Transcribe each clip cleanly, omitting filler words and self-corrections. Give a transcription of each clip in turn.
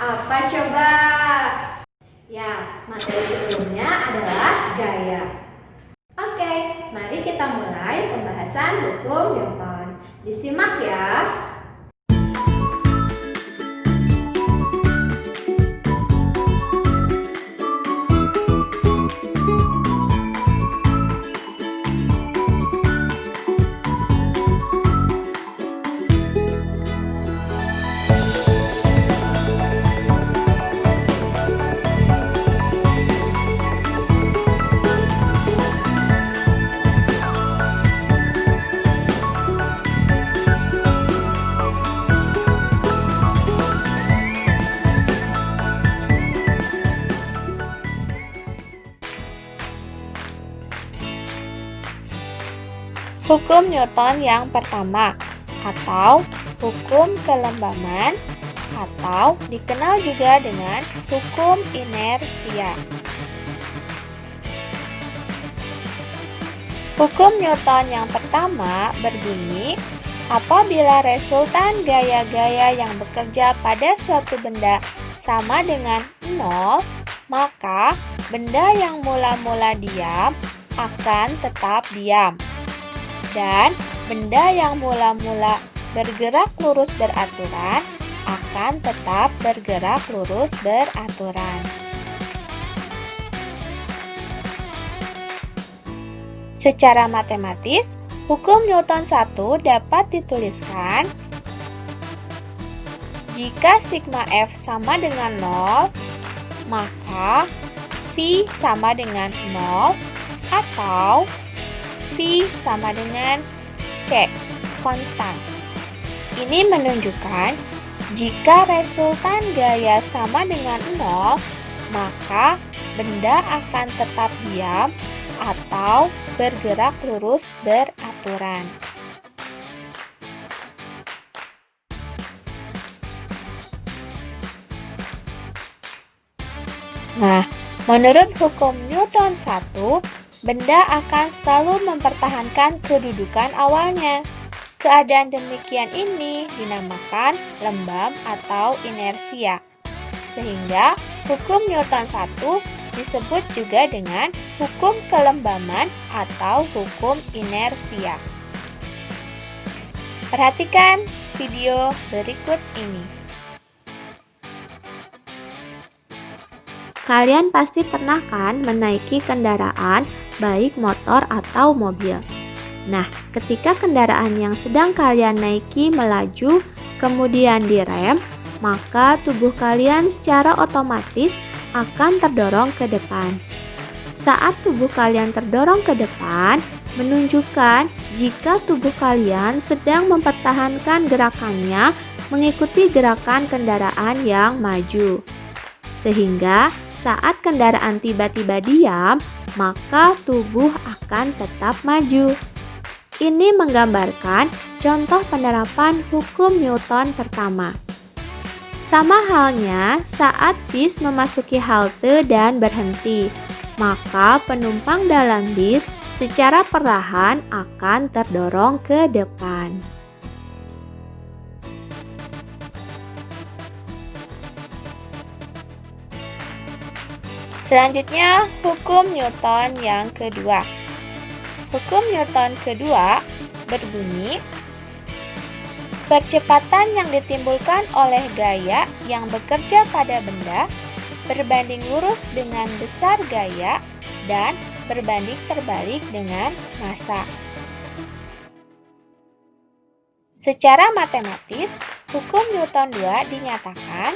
Apa coba? Ya, materi sebelumnya adalah gaya. Oke, mari kita mulai pembahasan hukum Newton. Disimak ya. Hukum Newton yang pertama, atau hukum kelembaman, atau dikenal juga dengan hukum inersia. Hukum Newton yang pertama berbunyi, apabila resultan gaya-gaya yang bekerja pada suatu benda sama dengan 0, maka benda yang mula-mula diam akan tetap diam. Dan benda yang mula-mula bergerak lurus beraturan akan tetap bergerak lurus beraturan. Secara matematis, hukum Newton 1 dapat dituliskan jika sigma F sama dengan 0, maka V sama dengan 0 atau V sama dengan C, konstan. Ini menunjukkan jika resultan gaya sama dengan 0, maka benda akan tetap diam atau bergerak lurus beraturan. Nah, menurut hukum Newton 1, benda akan selalu mempertahankan kedudukan awalnya. Keadaan demikian ini dinamakan lembab atau inersia. Sehingga hukum Newton 1 disebut juga dengan hukum kelembaman atau hukum inersia. Perhatikan video berikut ini. Kalian pasti pernah kan menaiki kendaraan, baik motor atau mobil. Nah, ketika kendaraan yang sedang kalian naiki melaju, kemudian direm, maka tubuh kalian secara otomatis akan terdorong ke depan. Saat tubuh kalian terdorong ke depan, menunjukkan jika tubuh kalian sedang mempertahankan gerakannya mengikuti gerakan kendaraan yang maju. Sehingga saat kendaraan tiba-tiba diam, maka tubuh akan tetap maju. Ini menggambarkan contoh penerapan hukum Newton pertama. Sama halnya saat bis memasuki halte dan berhenti, maka penumpang dalam bis secara perlahan akan terdorong ke depan. Selanjutnya, hukum Newton yang kedua. Hukum Newton kedua berbunyi, percepatan yang ditimbulkan oleh gaya yang bekerja pada benda berbanding lurus dengan besar gaya dan berbanding terbalik dengan massa. Secara matematis, hukum Newton 2 dinyatakan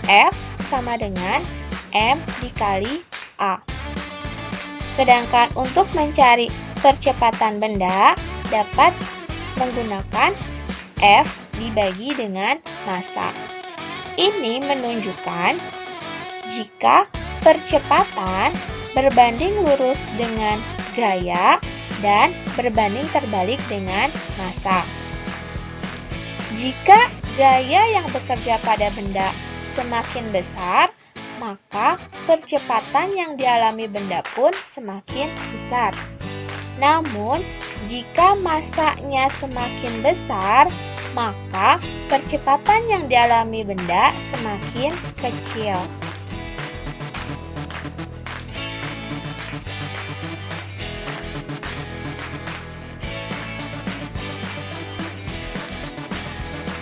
F sama dengan M dikali A. Sedangkan untuk mencari percepatan benda dapat menggunakan F dibagi dengan massa. Ini menunjukkan jika percepatan berbanding lurus dengan gaya dan berbanding terbalik dengan massa. Jika gaya yang bekerja pada benda semakin besar, maka percepatan yang dialami benda pun semakin besar. Namun, jika massanya semakin besar, maka percepatan yang dialami benda semakin kecil.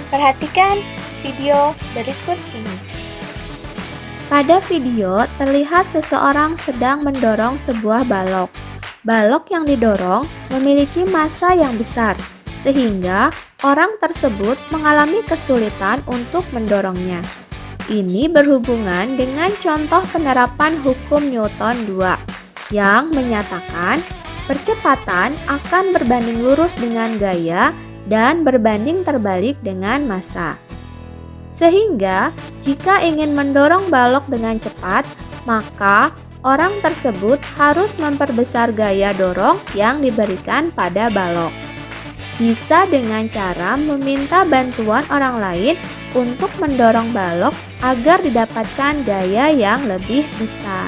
Perhatikan video berikut ini. Pada video terlihat seseorang sedang mendorong sebuah balok. Balok yang didorong memiliki massa yang besar, sehingga orang tersebut mengalami kesulitan untuk mendorongnya. Ini berhubungan dengan contoh penerapan hukum Newton 2 yang menyatakan percepatan akan berbanding lurus dengan gaya dan berbanding terbalik dengan massa. Sehingga, jika ingin mendorong balok dengan cepat, maka orang tersebut harus memperbesar gaya dorong yang diberikan pada balok. Bisa dengan cara meminta bantuan orang lain untuk mendorong balok agar didapatkan gaya yang lebih besar.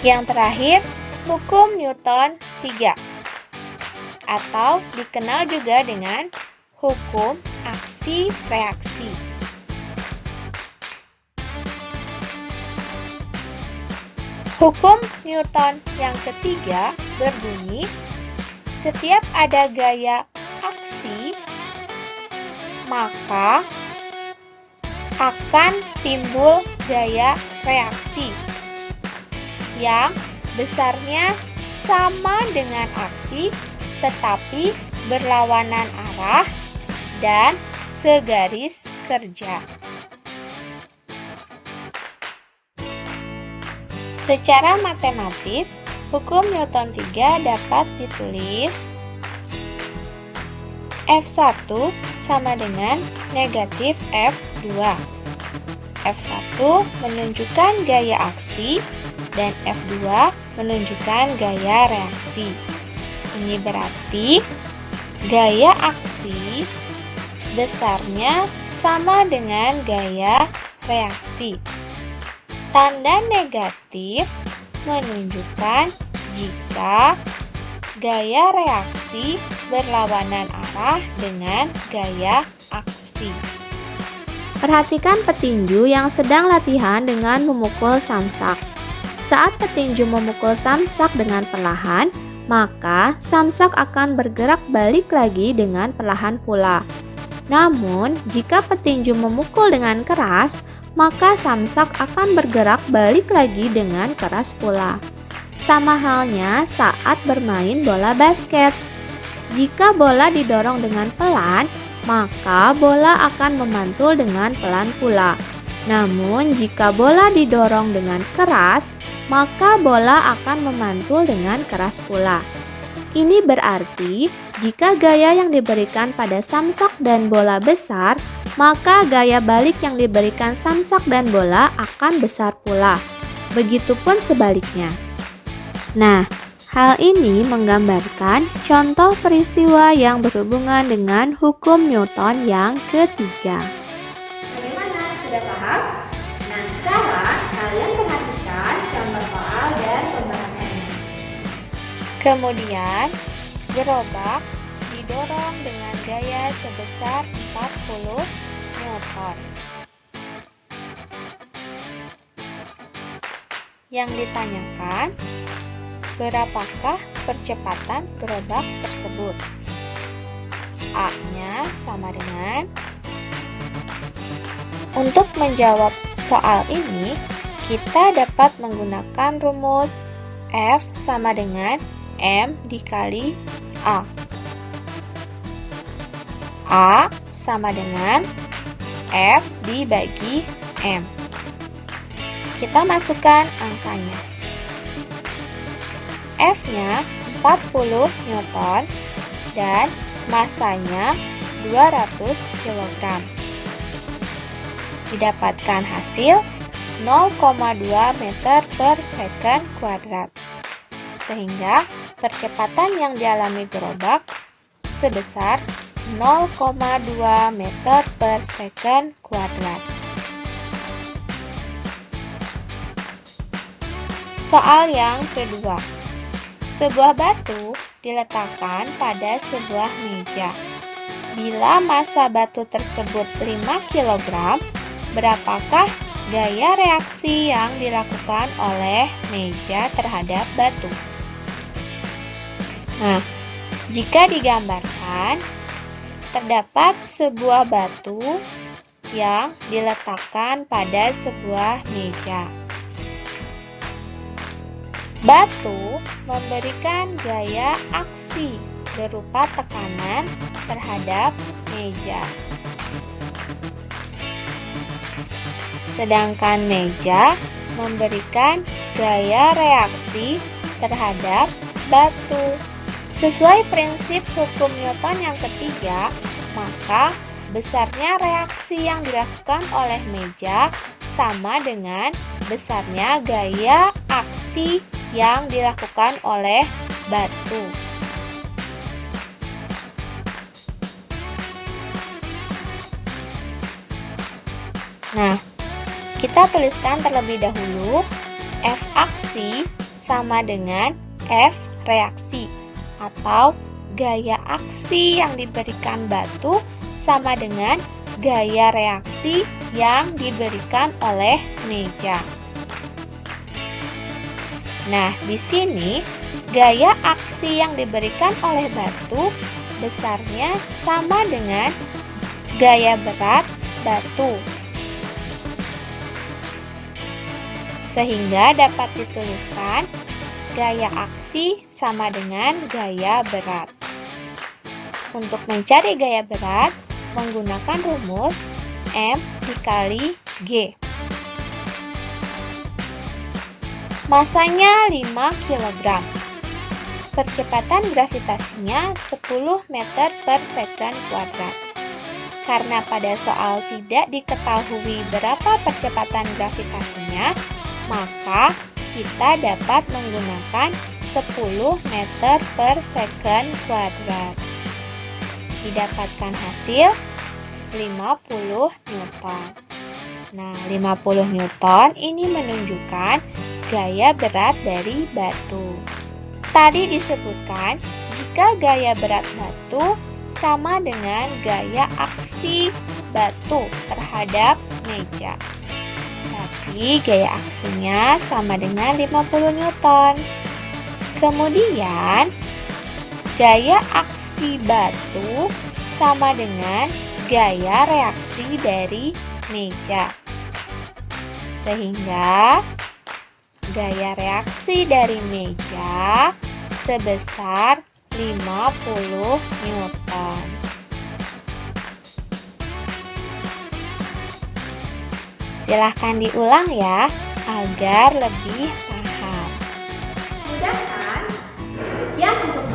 Yang terakhir, hukum Newton 3 atau dikenal juga dengan hukum aksi-reaksi. Hukum Newton yang ketiga berbunyi, setiap ada gaya aksi, maka akan timbul gaya reaksi yang besarnya sama dengan aksi tetapi berlawanan arah dan segaris kerja. Secara matematis, hukum Newton 3 dapat ditulis F1 sama dengan negatif F2. F1 menunjukkan gaya aksi dan F2 menunjukkan gaya reaksi. Ini berarti gaya aksi besarnya sama dengan gaya reaksi. Tanda negatif menunjukkan jika gaya reaksi berlawanan arah dengan gaya aksi. Perhatikan petinju yang sedang latihan dengan memukul samsak. Saat petinju memukul samsak dengan perlahan, maka samsak akan bergerak balik lagi dengan perlahan pula. Namun, jika petinju memukul dengan keras, maka samsak akan bergerak balik lagi dengan keras pula. Sama halnya saat bermain bola basket. Jika bola didorong dengan pelan, maka bola akan memantul dengan pelan pula. Namun, jika bola didorong dengan keras, maka bola akan memantul dengan keras pula. Ini berarti, jika gaya yang diberikan pada samsak dan bola besar, maka gaya balik yang diberikan samsak dan bola akan besar pula. Begitupun sebaliknya. Nah, hal ini menggambarkan contoh peristiwa yang berhubungan dengan hukum Newton yang ketiga. Bagaimana? Sudah paham? Nah, sekarang kalian perhatikan contoh soal dan pembahasannya. Kemudian, gerobak didorong dengan gaya sebesar 40 Newton. Yang ditanyakan, berapakah percepatan gerobak tersebut? A-nya sama dengan. Untuk menjawab soal ini, kita dapat menggunakan rumus F sama dengan M dikali A. A sama dengan F dibagi M. Kita masukkan angkanya. F-nya 40 Newton dan massanya 200 kg. Didapatkan hasil 0,2 meter per second kuadrat. Sehingga percepatan yang dialami gerobak sebesar 0,2 meter per second kuadrat. Soal yang kedua. Sebuah batu diletakkan pada sebuah meja. Bila massa batu tersebut 5 kg, berapakah gaya reaksi yang dilakukan oleh meja terhadap batu? Nah, jika digambarkan, terdapat sebuah batu yang diletakkan pada sebuah meja. Batu memberikan gaya aksi berupa tekanan terhadap meja. Sedangkan meja memberikan gaya reaksi terhadap batu. Sesuai prinsip hukum Newton yang ketiga, maka besarnya reaksi yang dilakukan oleh meja sama dengan besarnya gaya aksi yang dilakukan oleh batu. Nah, kita tuliskan terlebih dahulu F aksi sama dengan F reaksi, atau gaya aksi yang diberikan batu sama dengan gaya reaksi yang diberikan oleh meja. Nah, di sini gaya aksi yang diberikan oleh batu besarnya sama dengan gaya berat batu. Sehingga dapat dituliskan gaya aksi sama dengan gaya berat. Untuk mencari gaya berat, menggunakan rumus M dikali G. Masanya 5 kg. Percepatan gravitasinya 10 meter per second kuadrat. Karena pada soal tidak diketahui berapa percepatan gravitasinya, maka kita dapat menggunakan 10 meter per second kuadrat. Didapatkan hasil 50 Newton. Nah, 50 Newton ini menunjukkan gaya berat dari batu. Tadi disebutkan jika gaya berat batu sama dengan gaya aksi batu terhadap meja. Berarti gaya aksinya sama dengan 50 Newton. Kemudian, gaya aksi batu sama dengan gaya reaksi dari meja. Sehingga gaya reaksi dari meja sebesar 50 Newton. Silahkan diulang ya, agar lebih paham. Mudah kan? Sekian untuk